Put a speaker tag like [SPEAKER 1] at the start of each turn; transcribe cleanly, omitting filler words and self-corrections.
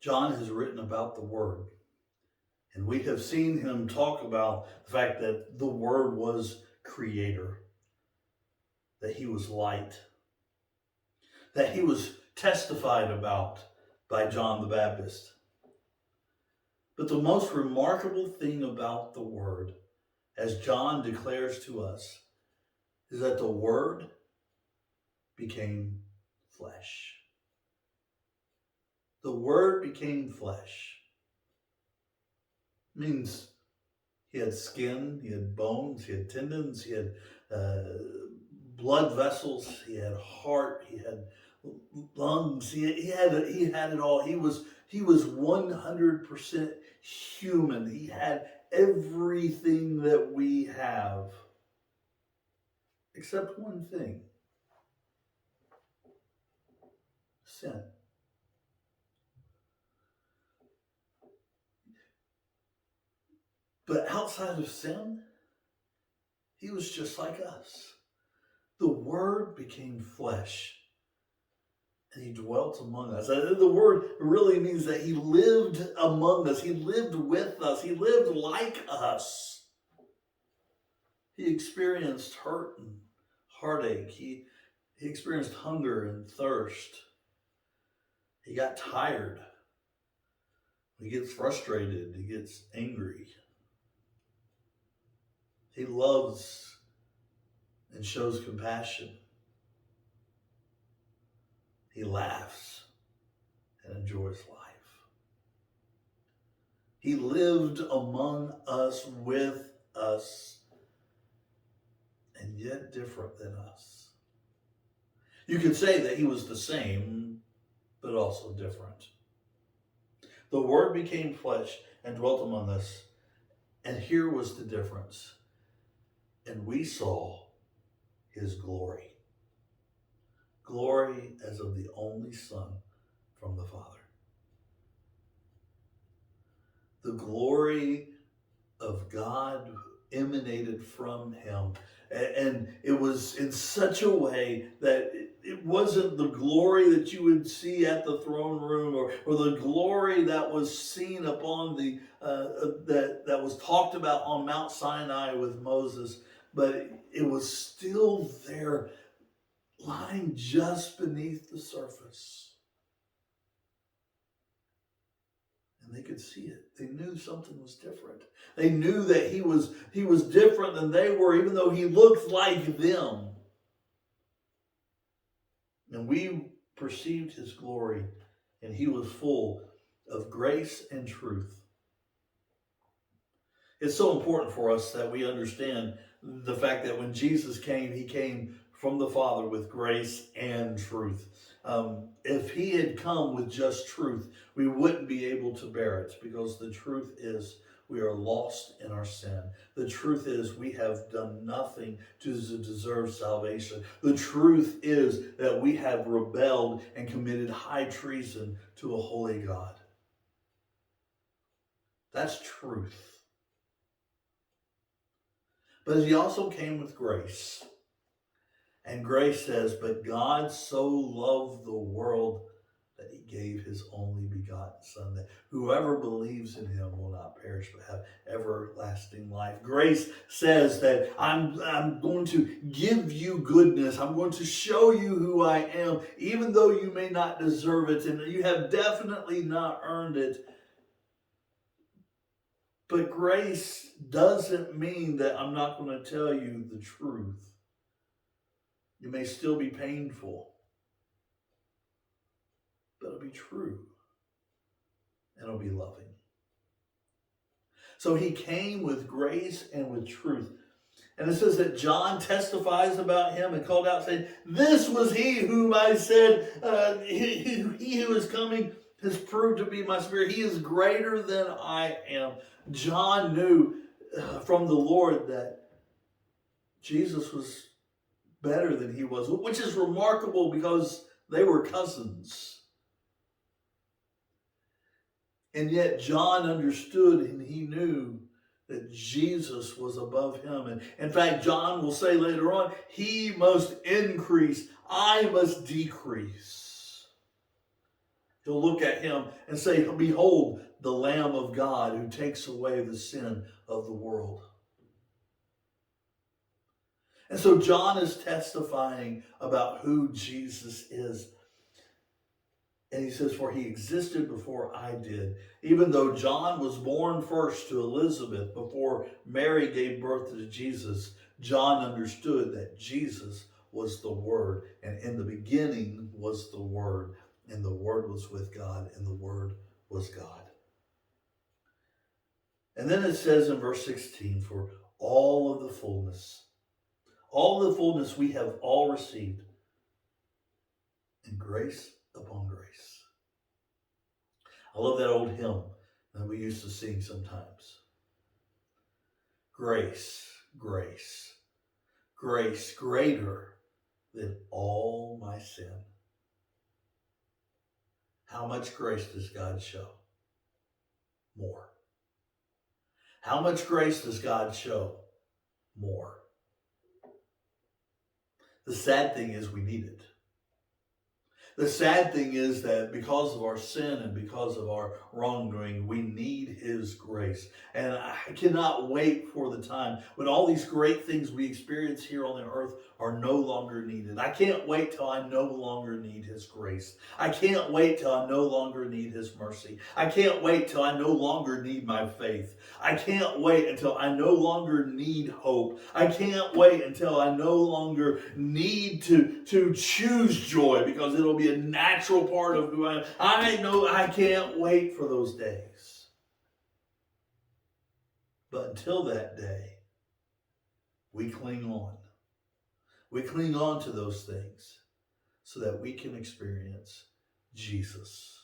[SPEAKER 1] John has written about the Word, and we have seen him talk about the fact that the Word was creator, that he was light, that he was testified about by John the Baptist. But the most remarkable thing about the Word, as John declares to us, is that the Word became flesh. The Word became flesh. It means he had skin, he had bones, he had tendons, he had blood vessels, he had heart, he had lungs, he had it all. He was 100% human. He had everything that we have, except one thing: sin. But outside of sin, he was just like us. The Word became flesh, and he dwelt among us. The word really means that he lived among us. He lived with us. He lived like us. He experienced hurt and heartache. He experienced hunger and thirst. He got tired. He gets frustrated. He gets angry. He loves and shows compassion. He laughs and enjoys life. He lived among us, with us, and yet different than us. You could say that he was the same, but also different. The Word became flesh and dwelt among us, and here was the difference. And we saw his glory. Glory as of the only Son from the Father. The glory of God emanated from him. And it was in such a way that it wasn't the glory that you would see at the throne room, or the glory that was seen upon the that was talked about on Mount Sinai with Moses, but it was still there, lying just beneath the surface. And they could see it. They knew something was different. They knew that he was different than they were, even though he looked like them. And we perceived his glory, and he was full of grace and truth. It's so important for us that we understand the fact that when Jesus came, he came from the Father with grace and truth. If he had come with just truth, we wouldn't be able to bear it, because the truth is we are lost in our sin. The truth is we have done nothing to deserve salvation. The truth is that we have rebelled and committed high treason to a holy God. That's truth. But he also came with grace. And grace says, but God so loved the world that he gave his only begotten Son, that whoever believes in him will not perish but have everlasting life. Grace says that I'm going to give you goodness. I'm going to show you who I am, even though you may not deserve it, and you have definitely not earned it. But grace doesn't mean that I'm not going to tell you the truth. It may still be painful, but it'll be true, and it'll be loving. So he came with grace and with truth. And it says that John testifies about him and called out saying, this was he whom I said, he who is coming has proved to be my spirit. He is greater than I am. John knew from the Lord that Jesus was better than he was, which is remarkable because they were cousins. And yet John understood, and he knew that Jesus was above him. And in fact, John will say later on, he must increase, I must decrease. He'll look at him and say, behold, the Lamb of God who takes away the sin of the world. And so John is testifying about who Jesus is. And he says, for he existed before I did. Even though John was born first to Elizabeth before Mary gave birth to Jesus, John understood that Jesus was the Word. And in the beginning was the Word. And the Word was with God. And the Word was God. And then it says in verse 16, for all the fullness we have all received, and grace upon grace. I love that old hymn that we used to sing sometimes. Grace, grace, grace greater than all my sin. How much grace does God show? More. How much grace does God show? More. The sad thing is we need it. The sad thing is that because of our sin and because of our wrongdoing, we need His grace. And I cannot wait for the time when all these great things we experience here on the earth are no longer needed. I can't wait till I no longer need His grace. I can't wait till I no longer need His mercy. I can't wait till I no longer need my faith. I can't wait until I no longer need hope. I can't wait until I no longer need to choose joy, because it'll be a natural part of who I am. I know I can't wait for those days. But until that day, we cling on. We cling on to those things so that we can experience Jesus.